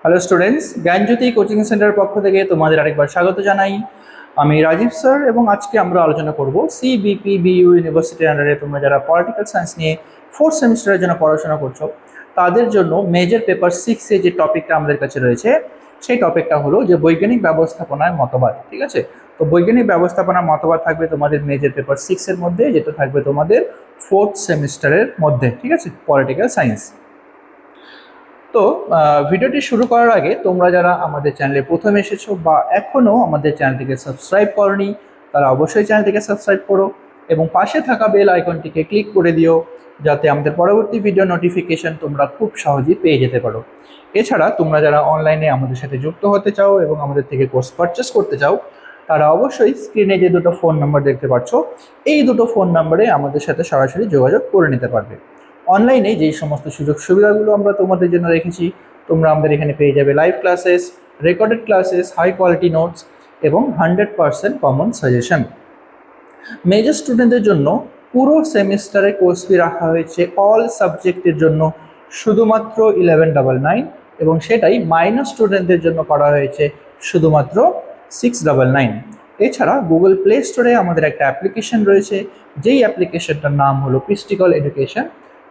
Hello students, জ্ঞানজ্যোতি coaching সেন্টারের পক্ষ থেকে তোমাদের আরেকবার স্বাগত জানাই। আমি রাজীব স্যার এবং আজকে আমরা আলোচনা করব সিবিপিবিইউ ইউনিভার্সিটির আন্ডারে তোমরা যারা পলিটিক্যাল সায়েন্স নিয়ে ফোর্থ সেমিস্টারের জন্য পড়াশোনা করছো তাদের জন্য মেজর পেপার 6-এ যে টপিকটা আমাদের কাছে রয়েছে সেই টপিকটা হলো যে বৈজ্ঞানিক ব্যবস্থাপনায় মতবাদ। ঠিক আছে, তো বৈজ্ঞানিক ব্যবস্থাপনার মতবাদ থাকবে তোমাদের মেজর পেপার 6-এর মধ্যে, যেটা থাকবে তোমাদের ফোর্থ সেমিস্টারের মধ্যে। ঠিক আছে, পলিটিক্যাল সায়েন্স। তো ভিডিওটি শুরু করার আগে তোমরা যারা আমাদের চ্যানেলে প্রথমে এসেছো বা এখনও আমাদের চ্যানেলটিকে সাবস্ক্রাইব করনি তারা অবশ্যই চ্যানেলটিকে সাবস্ক্রাইব করো এবং পাশে থাকা বেল আইকনটিকে ক্লিক করে দিও, যাতে আমাদের পরবর্তী ভিডিও নোটিফিকেশন তোমরা খুব সহজেই পেয়ে যেতে পারো। এছাড়া তোমরা যারা অনলাইনে আমাদের সাথে যুক্ত হতে চাও এবং আমাদের থেকে কোর্স পারচেস করতে চাও তারা অবশ্যই স্ক্রিনে যে দুটো ফোন নাম্বার দেখতে পাচ্ছ এই দুটো ফোন নাম্বারে আমাদের সাথে সরাসরি যোগাযোগ করে নিতে পারবে। অনলাইনে যেই সমস্ত সুযোগ সুবিধাগুলো আমরা তোমাদের জন্য রেখেছি তোমরা আমাদের এখানে পেয়ে যাবে live classes, recorded classes, high quality notes এবং 100% কমন সাজেশন। মেজর স্টুডেন্টদের জন্য পুরো সেমিস্টারে কোর্স ফি রাখা হয়েছে অল সাবজেক্টের জন্য শুধুমাত্র 1199 এবং সেটাই মাইনর স্টুডেন্টদের জন্য করা হয়েছে শুধুমাত্র 699। এছাড়া গুগল প্লে স্টোরে আমাদের একটা অ্যাপ্লিকেশন রয়েছে, যেই অ্যাপ্লিকেশনটার নাম হলো পিস্টিকল এডুকেশন।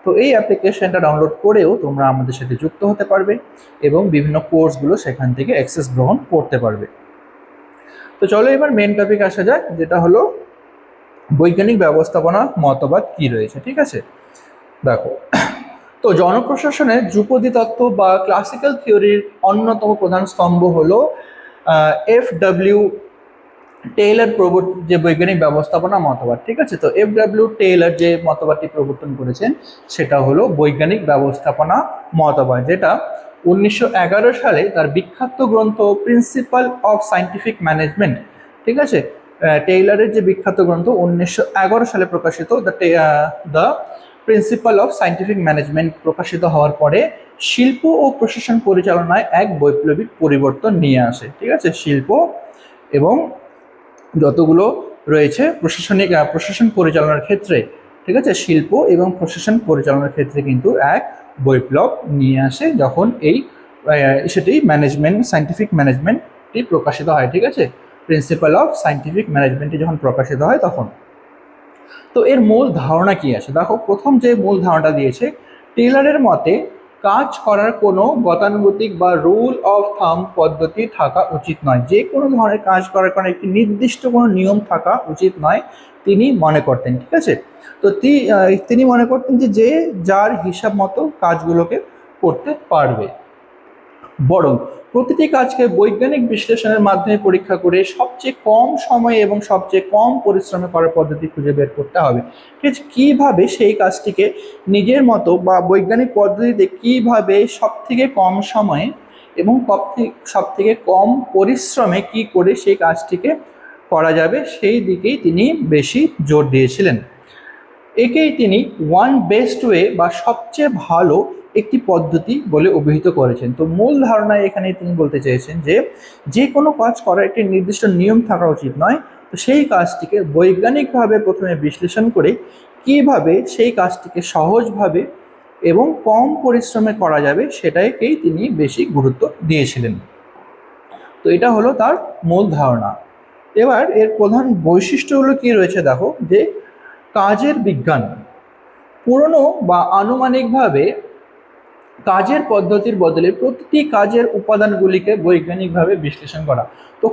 তো এই অ্যাপ্লিকেশনটা ডাউনলোড করেও তোমরা আমাদের সাথে যুক্ত হতে পারবে এবং বিভিন্ন কোর্সগুলো সেখান থেকে অ্যাক্সেস গ্রহণ করতে পারবে। তো চলো এবার মেন টপিক আসা যাক, যেটা হলো বৈজ্ঞানিক ব্যবস্থাপনা মতবাদ কি রয়েছে। ঠিক আছে, দেখো, তো জনপ্রশাসনের ধ্রুপদী তত্ত্ব বা ক্লাসিক্যাল থিওরির অন্যতম প্রধান স্তম্ভ হলো FW টেইলর যে বৈজ্ঞানিক ব্যবস্থাপনা মতবাদ। ঠিক আছে, তো FW টেইলর যে মতবাদটি প্রবর্তন করেছেন সেটা হলো বৈজ্ঞানিক ব্যবস্থাপনা মতবাদ, যেটা 1911 সালে তার বিখ্যাত গ্রন্থ প্রিন্সিপাল অফ সায়েন্টিফিক ম্যানেজমেন্ট। ঠিক আছে, টেইলরের যে বিখ্যাত গ্রন্থ 1911 সালে প্রকাশিত the principal of scientific management প্রকাশিত হওয়ার পরে শিল্প ও প্রশাসন পরিচালনায় এক বৈপ্লবিক পরিবর্তন নিয়ে আসে। ঠিক আছে, শিল্প এবং যতগুলো রয়েছে প্রশাসন পরিচালনার ক্ষেত্রে, ঠিক আছে, শিল্প এবং প্রশাসন পরিচালনার ক্ষেত্রে কিন্তু এক বৈপ্লব নিয়ে আসে যখন সেটি সায়েন্টিফিক ম্যানেজমেন্টটি প্রকাশিত হয়। ঠিক আছে, প্রিন্সিপাল অফ সায়েন্টিফিক ম্যানেজমেন্টটি যখন প্রকাশিত হয় তখন। তো এর মূল ধারণা কি আছে দেখো, প্রথম যে মূল ধারণাটা দিয়েছে টেইলরের মতে কাজ করার কোনো গতানুগতিক বা রুল অফ থাম পদ্ধতি থাকা উচিত নয়, যে কোনো ধরনের কাজ করার কোনো একটি নির্দিষ্ট কোনো নিয়ম থাকা উচিত নয় তিনি মনে করতেন। ঠিক আছে, তো তিনি মনে করতেন যে যার হিসাব মতো কাজগুলোকে করতে পারবে, বরং প্রতিটি কাজকে বৈজ্ঞানিক বিশ্লেষণের মাধ্যমে পরীক্ষা করে সবচেয়ে কম সময়ে এবং সবচেয়ে কম পরিশ্রমে করার পদ্ধতি খুঁজে বের করতে হবে। ঠিক আছে, কীভাবে সেই কাজটিকে নিজের মতো বা বৈজ্ঞানিক পদ্ধতিতে কীভাবে সবথেকে কম সময়ে এবং সবথেকে কম পরিশ্রমে কি করে সেই কাজটিকে করা যাবে সেই দিকেই তিনি বেশি জোর দিয়েছিলেন। একেই তিনি ওয়ান বেস্ট ওয়ে বা সবচেয়ে ভালো একটি পদ্ধতি বলে অভিহিত করেছেন। তো মূল ধারণায় এখানে তিনি বলতে চেয়েছেন যে কোনো কাজ করার একটি নির্দিষ্ট নিয়ম থাকা উচিত নয়, তো সেই কাজটিকে বৈজ্ঞানিকভাবে প্রথমে বিশ্লেষণ করে কিভাবে সেই কাজটিকে সহজভাবে এবং কম পরিশ্রমে করা যাবে সেটাকেই তিনি বেশি গুরুত্ব দিয়েছিলেন। তো এটা হলো তার মূল ধারণা। এবার এর প্রধান বৈশিষ্ট্যগুলো কি রয়েছে দেখো, যে কাজের বিজ্ঞান, পুরনো বা আনুমানিকভাবে কাজের পদ্ধতির বদলে প্রতিটি কাজের উপাদানগুলিকে বৈজ্ঞানিকভাবে বিশ্লেষণ করা। তো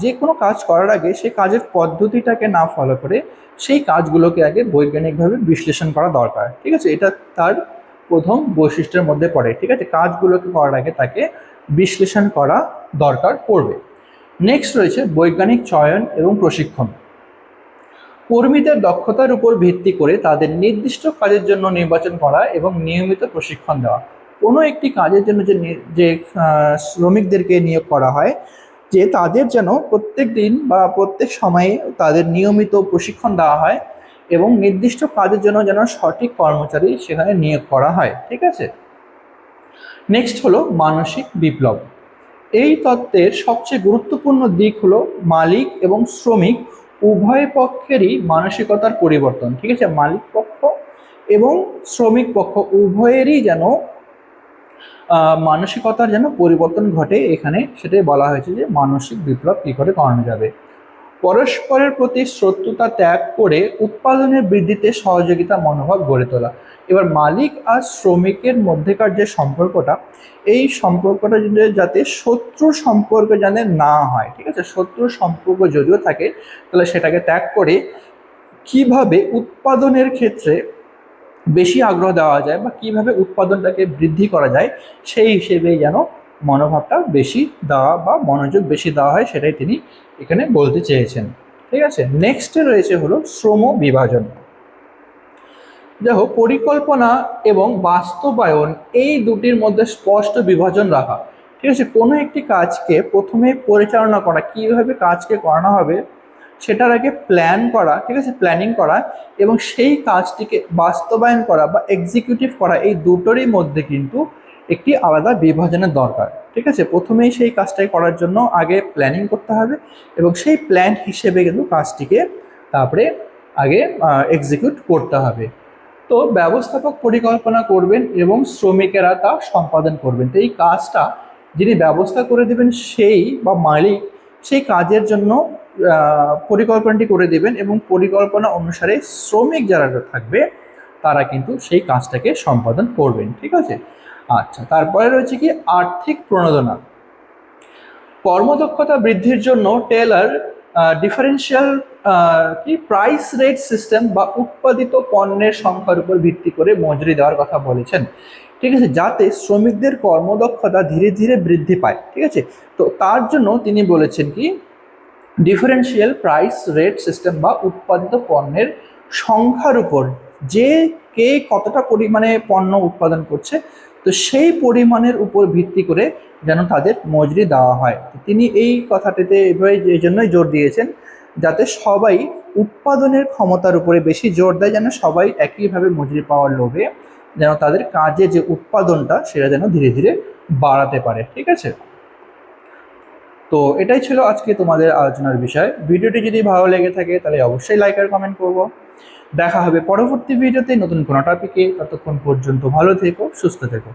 যে কোনো কাজ করার আগে সেই কাজের পদ্ধতিটাকে না ফলো করে সেই কাজগুলোকে আগে বৈজ্ঞানিকভাবে বিশ্লেষণ করা দরকার। ঠিক আছে, এটা তার প্রথম বৈশিষ্ট্যের মধ্যে পড়ে। ঠিক আছে, কাজগুলোকে করার আগে তাকে বিশ্লেষণ করা দরকার পড়বে। নেক্সট রয়েছে বৈজ্ঞানিক চয়ন এবং প্রশিক্ষণ। কর্মীদের দক্ষতার উপর ভিত্তি করে তাদের নির্দিষ্ট কাজের জন্য নির্বাচন করা এবং নিয়মিত প্রশিক্ষণ দেওয়া। কোনো একটি কাজের জন্য যে শ্রমিকদেরকে নিয়োগ করা হয়, যে তাদের যেন প্রত্যেক দিন বা প্রত্যেক সময়ে তাদের নিয়মিত প্রশিক্ষণ দেওয়া হয় এবং নির্দিষ্ট কাজের জন্য যেন সঠিক কর্মচারী সেখানে নিয়োগ করা হয়। ঠিক আছে, নেক্সট হলো মানসিক বিপ্লব। এই তত্ত্বের সবচেয়ে গুরুত্বপূর্ণ দিক হলো মালিক এবং শ্রমিক উভয় পক্ষেরই মানসিকতার পরিবর্তন। ঠিক আছে, মালিক পক্ষ এবং শ্রমিক পক্ষ উভয়েরই যেন মানসিকতার যেন পরিবর্তন ঘটে, এখানে সেটাই বলা হয়েছে যে মানসিক বিপ্লব কী করে করানো যাবে। পরস্পরের প্রতি শত্রুতা ত্যাগ করে উৎপাদনের বৃদ্ধিতে সহযোগিতা মনোভাব গড়ে তোলা। এবার মালিক আর শ্রমিকের মধ্যেকার যে সম্পর্কটা, এই সম্পর্কটা যাতে শত্রুর সম্পর্ক যেন না হয়, ঠিক আছে, শত্রুর সম্পর্ক যদিও থাকে তাহলে সেটাকে ত্যাগ করে কিভাবে উৎপাদনের ক্ষেত্রে বেশি আগ্রহ দেওয়া যায় বা কিভাবে উৎপাদনটাকে বৃদ্ধি করা যায় সেই হিসেবেই যেন মনোভাবটা বেশি দেওয়া বা মনোযোগ বেশি দেওয়া হয়, সেটাই তিনি এখানে বলতে চেয়েছেন। ঠিক আছে, নেক্সটে রয়েছে হলো শ্রম বিভাজন। দেখো, পরিকল্পনা এবং বাস্তবায়ন এই দুটির মধ্যে স্পষ্ট বিভাজন রাখা। ঠিক আছে, কোনো একটি কাজকে প্রথমে পরিচালনা করা, কীভাবে কাজকে করানো হবে সেটার আগে প্ল্যান করা, ঠিক আছে, প্ল্যানিং করা, এবং সেই কাজটিকে বাস্তবায়ন করা বা এক্সিকিউটিভ করা, এই দুটোরই মধ্যে কিন্তু একটি আলাদা বিভাজনের দরকার। ঠিক আছে, প্রথমেই সেই কাজটাই করার জন্য আগে প্ল্যানিং করতে হবে এবং সেই প্ল্যান হিসেবে কিন্তু কাজটিকে তারপরে আগে এক্সিকিউট করতে হবে। তো ব্যবস্থাপক পরিকল্পনা করবেন এবং শ্রমিকেরা তা সম্পাদন করবেন। তো এই কাজটা যিনি ব্যবস্থা করে দেবেন সেই বা মালিক সেই কাজের জন্য পরিকল্পনাটি করে দেবেন এবং পরিকল্পনা অনুসারে শ্রমিক যারা থাকবে তারা কিন্তু সেই কাজটাকে সম্পাদন করবেন। ঠিক আছে, আচ্ছা, তারপরে রয়েছে কি আর্থিক প্রণোদনা। কর্মদক্ষতা বৃদ্ধির জন্য টেলর ডিফারেন্সিয়াল কি প্রাইস রেট সিস্টেম বা উৎপাদিত পণ্যের সংখ্যার উপর ভিত্তি করে মজুরি দেওয়ার কথা বলেছেন। ঠিক আছে, যাতে শ্রমিকদের কর্মদক্ষতা ধীরে ধীরে বৃদ্ধি পায়। ঠিক আছে, তো তার জন্য তিনি বলেছেন কি ডিফারেন্সিয়াল প্রাইস রেট সিস্টেম বা উৎপাদিত পণ্যের সংখ্যার উপর, যে কে কতটা পরিমাণে পণ্য উৎপাদন করছে তো সেই পরিমাণের উপর ভিত্তি করে যেন তাদের মজুরি দেওয়া হয়। তিনি এই কথাটিতে এভাবে এই জন্যই জোর দিয়েছেন যাতে সবাই উৎপাদনের ক্ষমতার উপরে বেশি জোর দেয়, যেন সবাই একইভাবে মজুরি পাওয়ার লোভে যেন তাদের কাজে যে উৎপাদনটা সেটা যেন ধীরে ধীরে বাড়াতে পারে। ঠিক আছে, তো এটাই ছিল আজকে তোমাদের আলোচনার বিষয়। ভিডিওটি যদি ভালো লেগে থাকে তাহলে অবশ্যই লাইক আর কমেন্ট করবো। দেখা হবে পরবর্তী ভিডিওতে নতুন কোনো টপিকে। ততক্ষণ পর্যন্ত ভালো থেকো, সুস্থ থেকো।